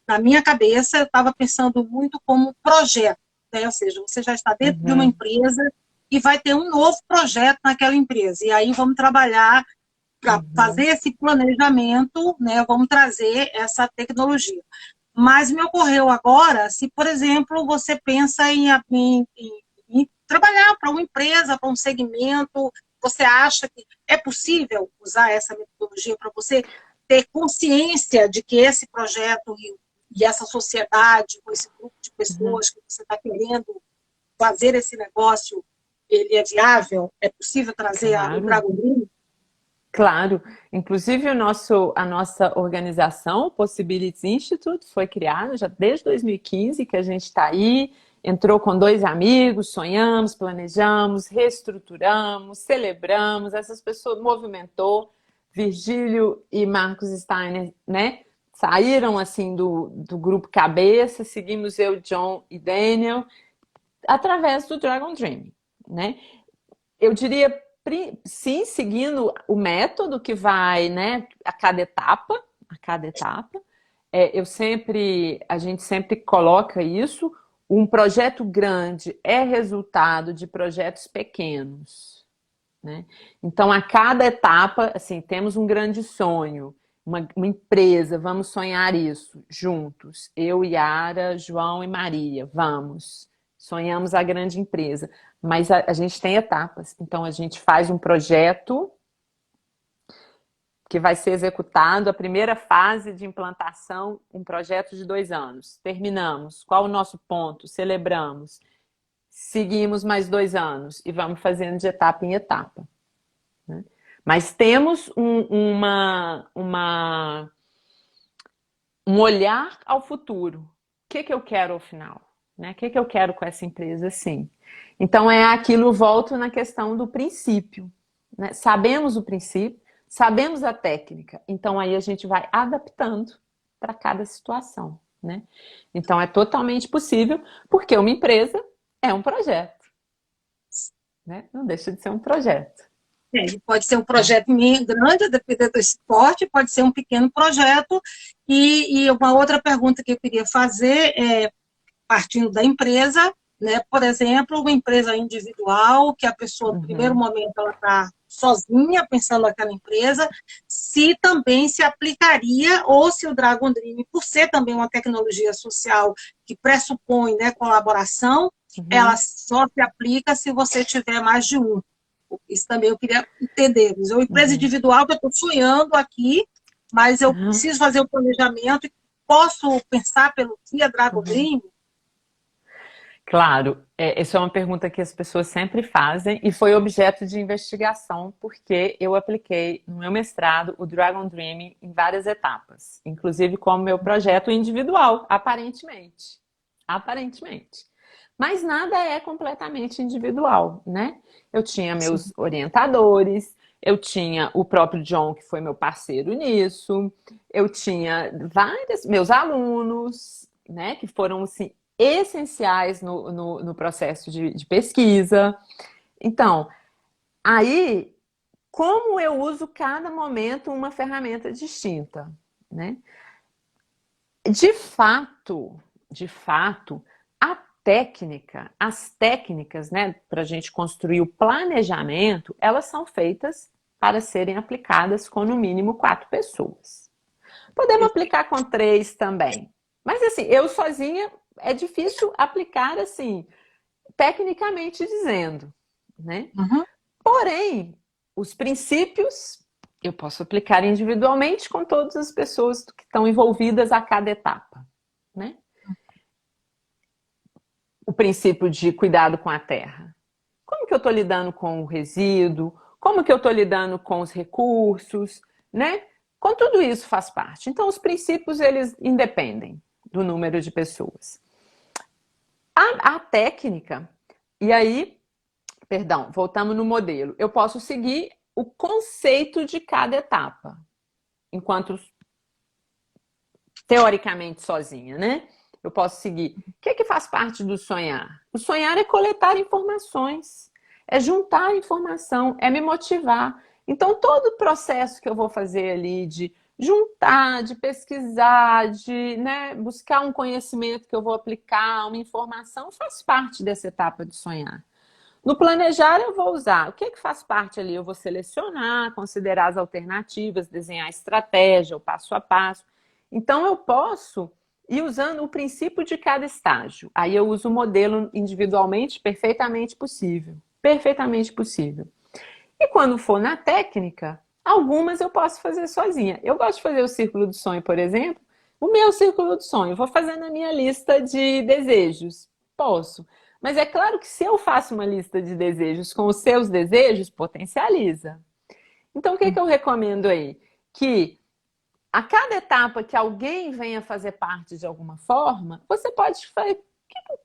na minha cabeça, eu estava pensando muito como projeto, né? Ou seja, você já está dentro de uma empresa e vai ter um novo projeto naquela empresa. E aí vamos trabalhar para fazer esse planejamento, né? Vamos trazer essa tecnologia. Mas me ocorreu agora, se, por exemplo, você pensa em trabalhar para uma empresa, para um segmento, você acha que é possível usar essa metodologia para você ter consciência de que esse projeto e essa sociedade, com esse grupo de pessoas que você está querendo fazer esse negócio, ele é viável? É possível trazer o Dragon Dreaming? Claro, inclusive a nossa organização, o Possibilities Institute, foi criada já desde 2015, que a gente está aí, entrou com 2 amigos, sonhamos, planejamos, reestruturamos, celebramos, essas pessoas movimentou, Virgílio e Marcos Steiner, né, saíram assim do grupo cabeça, seguimos eu, John e Daniel, através do Dragon Dreaming, né? Eu diria, sim, seguindo o método que vai, né, a cada etapa, a gente sempre coloca isso, um projeto grande é resultado de projetos pequenos, né? Então, a cada etapa, assim, temos um grande sonho, uma empresa, vamos sonhar isso juntos, eu, Yara, João e Maria, vamos, sonhamos a grande empresa. Mas a gente tem etapas, então a gente faz um projeto que vai ser executado, a primeira fase de implantação, um projeto de 2 anos. Terminamos, qual o nosso ponto? Celebramos, seguimos mais 2 anos e vamos fazendo de etapa em etapa, né? Mas temos um olhar ao futuro. O que eu quero ao final? Né? O que eu quero com essa empresa, sim. Então, volto na questão do princípio, né? Sabemos o princípio, sabemos a técnica, então aí a gente vai adaptando para cada situação, né? Então, é totalmente possível, porque uma empresa é um projeto, né? Não deixa de ser um projeto. Pode ser um projeto grande, dependendo do esporte, pode ser um pequeno projeto. E uma outra pergunta que eu queria fazer é, partindo da empresa, né? Por exemplo, uma empresa individual, que a pessoa, no primeiro momento, ela está sozinha, pensando naquela empresa, se também se aplicaria, ou se o Dragon Dream, por ser também uma tecnologia social que pressupõe, né, colaboração, ela só se aplica se você tiver mais de um. Isso também eu queria entender. É uma empresa individual que eu estou sonhando aqui, mas eu preciso fazer o planejamento e posso pensar pelo Dragon Dream? Claro, essa é uma pergunta que as pessoas sempre fazem e foi objeto de investigação porque eu apliquei no meu mestrado o Dragon Dreaming em várias etapas, inclusive como meu projeto individual, aparentemente. Aparentemente. Mas nada é completamente individual, né? Eu tinha Sim. meus orientadores, eu tinha o próprio John, que foi meu parceiro nisso, eu tinha meus alunos, né, que foram assim, essenciais no processo de pesquisa. Então, aí, como eu uso cada momento uma ferramenta distinta, né? De fato, as técnicas, né, para a gente construir o planejamento, elas são feitas para serem aplicadas com no mínimo 4 pessoas. Podemos aplicar com 3 também. Mas assim, eu sozinha é difícil aplicar assim, tecnicamente dizendo, né? Uhum. Porém, os princípios eu posso aplicar individualmente com todas as pessoas que estão envolvidas a cada etapa, né? O princípio de cuidado com a terra. Como que eu estou lidando com o resíduo? Como que eu estou lidando com os recursos, né? Com tudo isso faz parte. Então, os princípios, eles independem do número de pessoas. A técnica, e aí, perdão, voltamos no modelo. Eu posso seguir o conceito de cada etapa, enquanto teoricamente sozinha, né? Eu posso seguir. O que é que faz parte do sonhar? O sonhar é coletar informações, é juntar informação, é me motivar. Então, todo o processo que eu vou fazer ali de juntar, de pesquisar, de, né, buscar um conhecimento que eu vou aplicar, uma informação, faz parte dessa etapa de sonhar. No planejar, eu vou usar o que é que faz parte ali? Eu vou selecionar, considerar as alternativas, desenhar a estratégia, o passo a passo. Então, eu posso ir usando o princípio de cada estágio. Aí eu uso o modelo individualmente, perfeitamente possível. Perfeitamente possível. E quando for na técnica, algumas eu posso fazer sozinha. Eu gosto de fazer o círculo do sonho, por exemplo. O meu círculo do sonho, eu vou fazer na minha lista de desejos. Posso. Mas é claro que se eu faço uma lista de desejos com os seus desejos, potencializa. Então, o que que eu recomendo aí? Que a cada etapa que alguém venha fazer parte de alguma forma, você pode fazer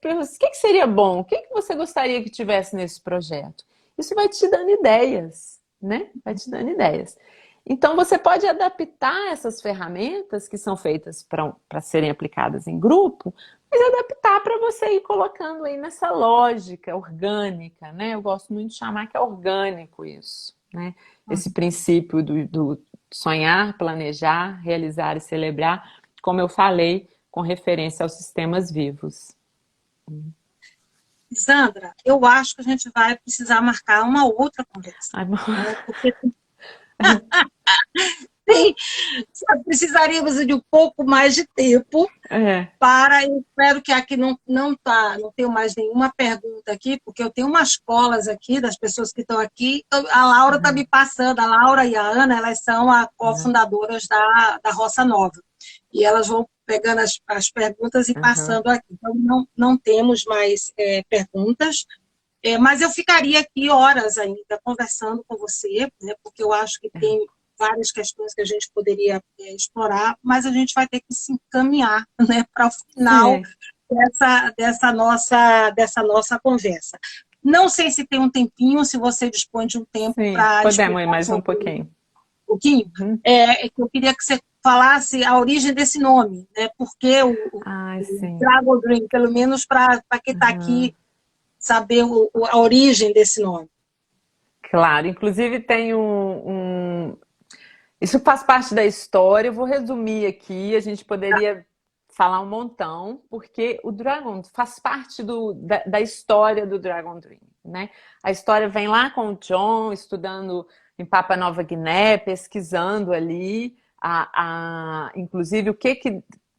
o que seria bom? O que você gostaria que tivesse nesse projeto? Isso vai te dando ideias, né? Vai te dando ideias. Então, você pode adaptar essas ferramentas que são feitas para serem aplicadas em grupo, mas adaptar para você ir colocando aí nessa lógica orgânica, né? Eu gosto muito de chamar que é orgânico isso, né? Esse princípio do sonhar, planejar, realizar e celebrar, como eu falei, com referência aos sistemas vivos. Sandra, eu acho que a gente vai precisar marcar uma outra conversa, Ai, né? Porque tem, precisaríamos de um pouco mais de tempo é. para, eu espero que aqui não tenho mais nenhuma pergunta aqui, porque eu tenho umas colas aqui das pessoas que estão aqui. A Laura está me passando, a Laura e a Ana, elas são as cofundadoras da Roça Nova. E elas vão pegando as perguntas e passando aqui. Então, não temos mais perguntas. Mas eu ficaria aqui horas ainda conversando com você, né, porque eu acho que tem várias questões que a gente poderia explorar, mas a gente vai ter que se encaminhar, né, para o final dessa nossa conversa. Não sei se tem um tempinho, se você dispõe de um tempo para podemos ir mais um pouquinho. Um pouquinho? Que eu queria que você falasse a origem desse nome, né? Porque o Dragon Dream, pelo menos para quem está aqui, saber a origem desse nome. Claro, inclusive tem Isso faz parte da história, eu vou resumir aqui, a gente poderia falar um montão, porque o Dragon faz parte da história do Dragon Dream, né? A história vem lá com o John, estudando em Papua Nova Guiné, pesquisando ali, inclusive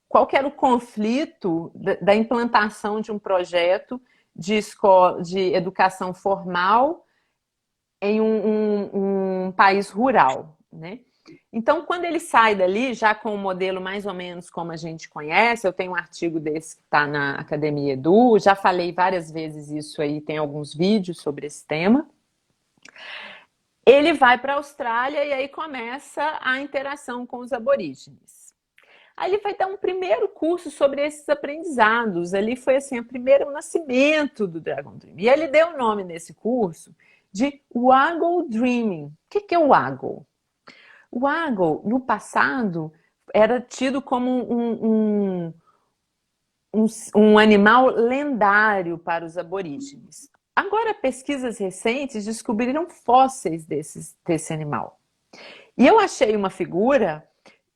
qual que era o conflito da implantação de um projeto de educação formal em um país rural, né? Então, quando ele sai dali, já com o modelo mais ou menos como a gente conhece, eu tenho um artigo desse que está na Academia Edu, já falei várias vezes isso aí, tem alguns vídeos sobre esse tema. Ele vai para a Austrália e aí começa a interação com os aborígenes. Aí ele vai dar um primeiro curso sobre esses aprendizados. Ali foi assim, o primeiro nascimento do Dragon Dream. E ele deu o nome nesse curso de Waggle Dreaming. O que é o Waggle? O Waggle, no passado, era tido como um animal lendário para os aborígenes. Agora, pesquisas recentes descobriram fósseis desse animal. E eu achei uma figura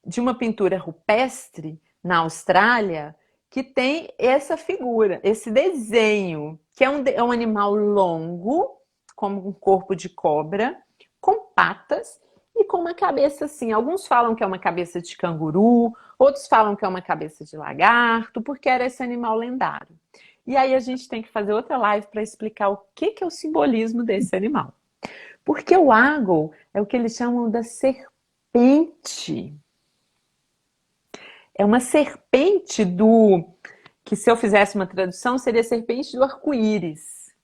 de uma pintura rupestre na Austrália que tem essa figura, esse desenho, que é um animal longo, como um corpo de cobra, com patas e com uma cabeça assim. Alguns falam que é uma cabeça de canguru, outros falam que é uma cabeça de lagarto, porque era esse animal lendário. E aí a gente tem que fazer outra live para explicar o que é o simbolismo desse animal. Porque o Waggle é o que eles chamam da serpente. É uma serpente que se eu fizesse uma tradução, seria serpente do arco-íris.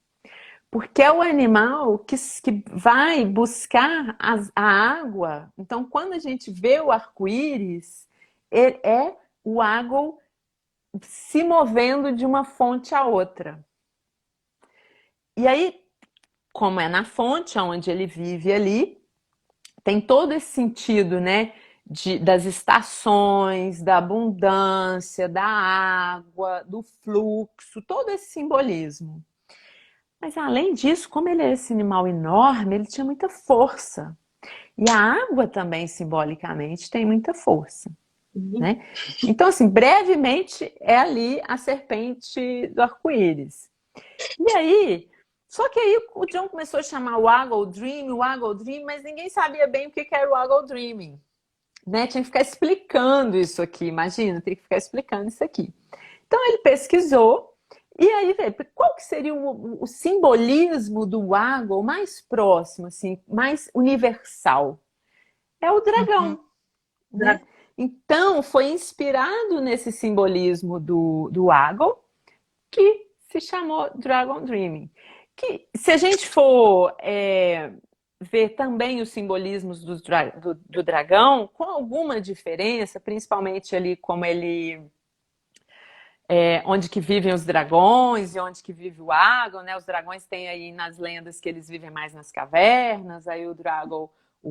Porque é o animal que vai buscar a água. Então, quando a gente vê o arco-íris, é o Waggle se movendo de uma fonte a outra. E aí, como é na fonte, onde ele vive ali, tem todo esse sentido, né? Das estações, da abundância, da água, do fluxo, todo esse simbolismo. Mas além disso, como ele era esse animal enorme, ele tinha muita força. E a água também, simbolicamente, tem muita força. Né? Então, assim, brevemente, é ali a serpente do arco-íris. E aí, só que aí o John começou a chamar o Waggle Dream, mas ninguém sabia bem o que era o Waggle Dreaming. Né? Tinha que ficar explicando isso aqui, imagina, tem que ficar explicando isso aqui. Então ele pesquisou e aí veio, qual que seria o simbolismo do Waggle mais próximo, assim, mais universal? É o dragão. Né? Então foi inspirado nesse simbolismo do Waggle que se chamou Dragon Dreaming. Que se a gente for ver também os simbolismos do dragão, com alguma diferença, principalmente ali como ele... onde que vivem os dragões e onde que vive o Waggle, né? Os dragões têm aí nas lendas que eles vivem mais nas cavernas, aí o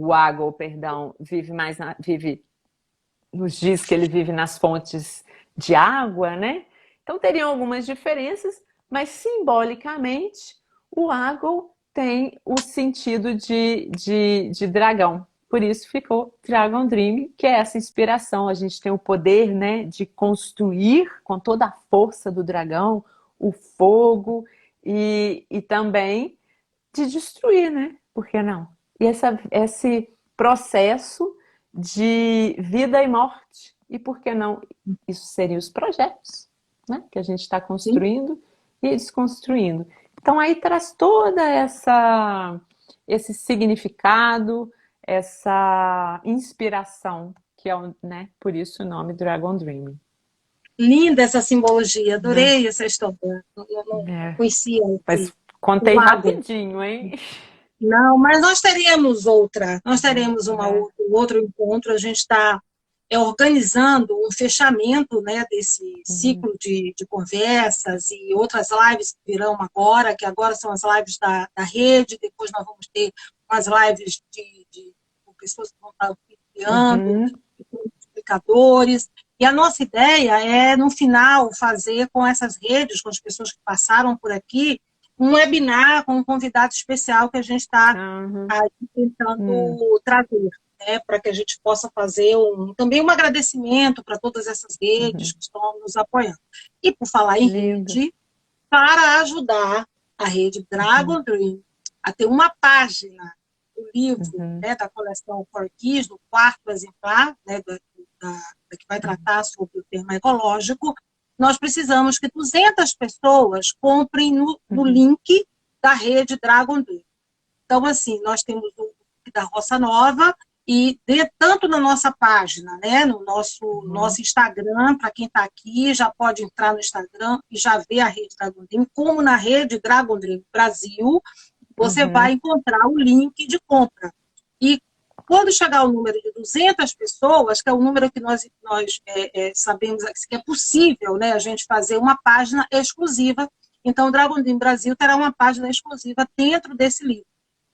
Waggle, perdão, nos diz que ele vive nas fontes de água, né? Então teriam algumas diferenças, mas simbolicamente o Waggle tem o sentido de dragão. Por isso ficou Dragon Dream, que é essa inspiração. A gente tem o poder, né, de construir com toda a força do dragão, o fogo e também de destruir, né? Por que não? E esse processo de vida e morte. E por que não? Isso seriam os projetos, né, que a gente está construindo e desconstruindo. Então aí traz toda esse significado, essa inspiração, que é, né, por isso o nome Dragon Dreaming. Linda essa simbologia, adorei essa história. Eu não conhecia. Mas contei rapidinho, hein? Não, mas nós teremos outro encontro, a gente está organizando um fechamento, né, desse ciclo de conversas e outras lives que virão agora, que agora são as lives da rede, depois nós vamos ter umas lives com pessoas que vão estar criando, explicadores, e a nossa ideia é, no final, fazer com essas redes, com as pessoas que passaram por aqui, um webinar com um convidado especial que a gente está tentando trazer, né, para que a gente possa fazer também um agradecimento para todas essas redes que estão nos apoiando. E por falar em rede, para ajudar a rede Dragon Dream a ter uma página do livro, né, da coleção Porquis, do 4º exemplar, né, que vai tratar sobre o tema ecológico, nós precisamos que 200 pessoas comprem no link da rede Dragon Dream. Então, assim, nós temos o da Roça Nova tanto na nossa página, né, no nosso Instagram, para quem está aqui, já pode entrar no Instagram e já ver a rede Dragon Dream, como na rede Dragon Dream Brasil, você vai encontrar o link de compra. E quando chegar o número de 200 pessoas, que é o número que nós sabemos que é possível, né, a gente fazer uma página exclusiva, então o Dragon Dream Brasil terá uma página exclusiva dentro desse livro.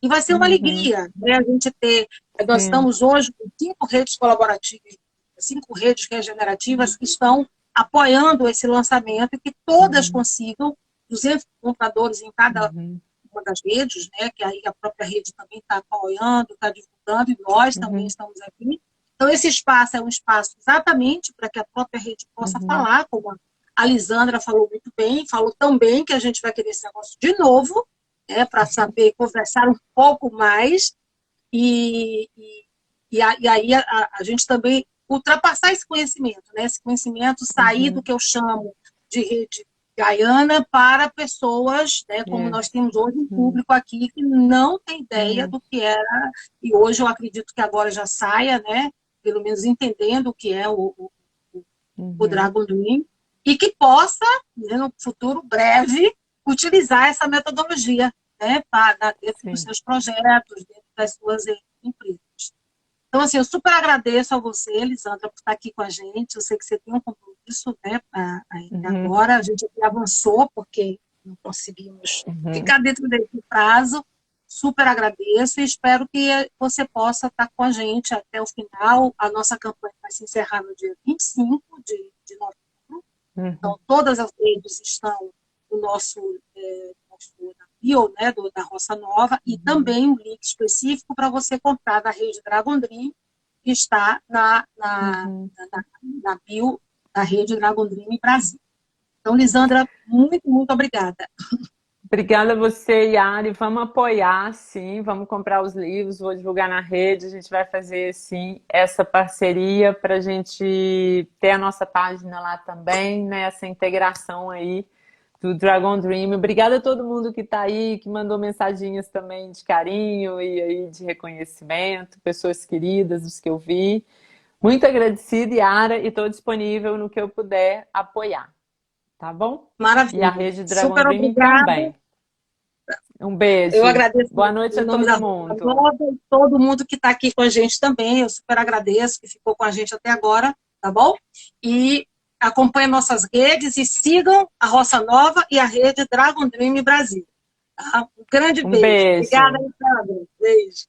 E vai ser uma alegria, né, a gente ter... Nós estamos hoje com 5 redes colaborativas, 5 redes regenerativas que estão apoiando esse lançamento e que todas consigam 200 compradores em cada uma das redes, né, que aí a própria rede também está apoiando, está divulgando, e nós também estamos aqui. Então, esse espaço é um espaço exatamente para que a própria rede possa falar, como a Lisandra falou muito bem, falou também que a gente vai querer esse negócio de novo, para saber conversar um pouco mais, e aí a gente também ultrapassar esse conhecimento, né? Esse conhecimento sair do que eu chamo de rede gaiana para pessoas, né, como nós temos hoje um público aqui que não tem ideia do que era, e hoje eu acredito que agora já saia, né, pelo menos entendendo o que é o Dragon Dream, e que possa, né, no futuro breve, utilizar essa metodologia, né, dentro dos seus projetos, dentro das suas empresas. Então, assim, eu super agradeço a você, Lisandra, por estar aqui com a gente. Eu sei que você tem um compromisso, né, agora. A gente aqui avançou, porque não conseguimos ficar dentro desse prazo. Super agradeço e espero que você possa estar com a gente até o final. A nossa campanha vai se encerrar no dia 25 de novembro. Então, todas as redes estão no nosso bio, né, da Roça Nova, e também um link específico para você comprar da rede Dragon Dream, que está na bio da rede Dragon Dream Brasil. Então, Lisandra, muito, muito obrigada. Obrigada a você, Yari. Vamos apoiar, sim, vamos comprar os livros, vou divulgar na rede, a gente vai fazer, sim, essa parceria para a gente ter a nossa página lá também, né, essa integração aí do Dragon Dream. Obrigada a todo mundo que está aí, que mandou mensaginhas também de carinho e aí de reconhecimento, pessoas queridas, os que eu vi. Muito agradecida, Yara, e estou disponível no que eu puder apoiar. Tá bom? Maravilha. E a rede Dragon Dream também. Um beijo. Eu agradeço. Boa noite a todo mundo. Todo mundo que está aqui com a gente também. Eu super agradeço que ficou com a gente até agora, tá bom? E acompanhem nossas redes e sigam a Roça Nova e a rede Dragon Dream Brasil. Tá? Um grande beijo. Beijo. Obrigada, Alessandra. Beijo.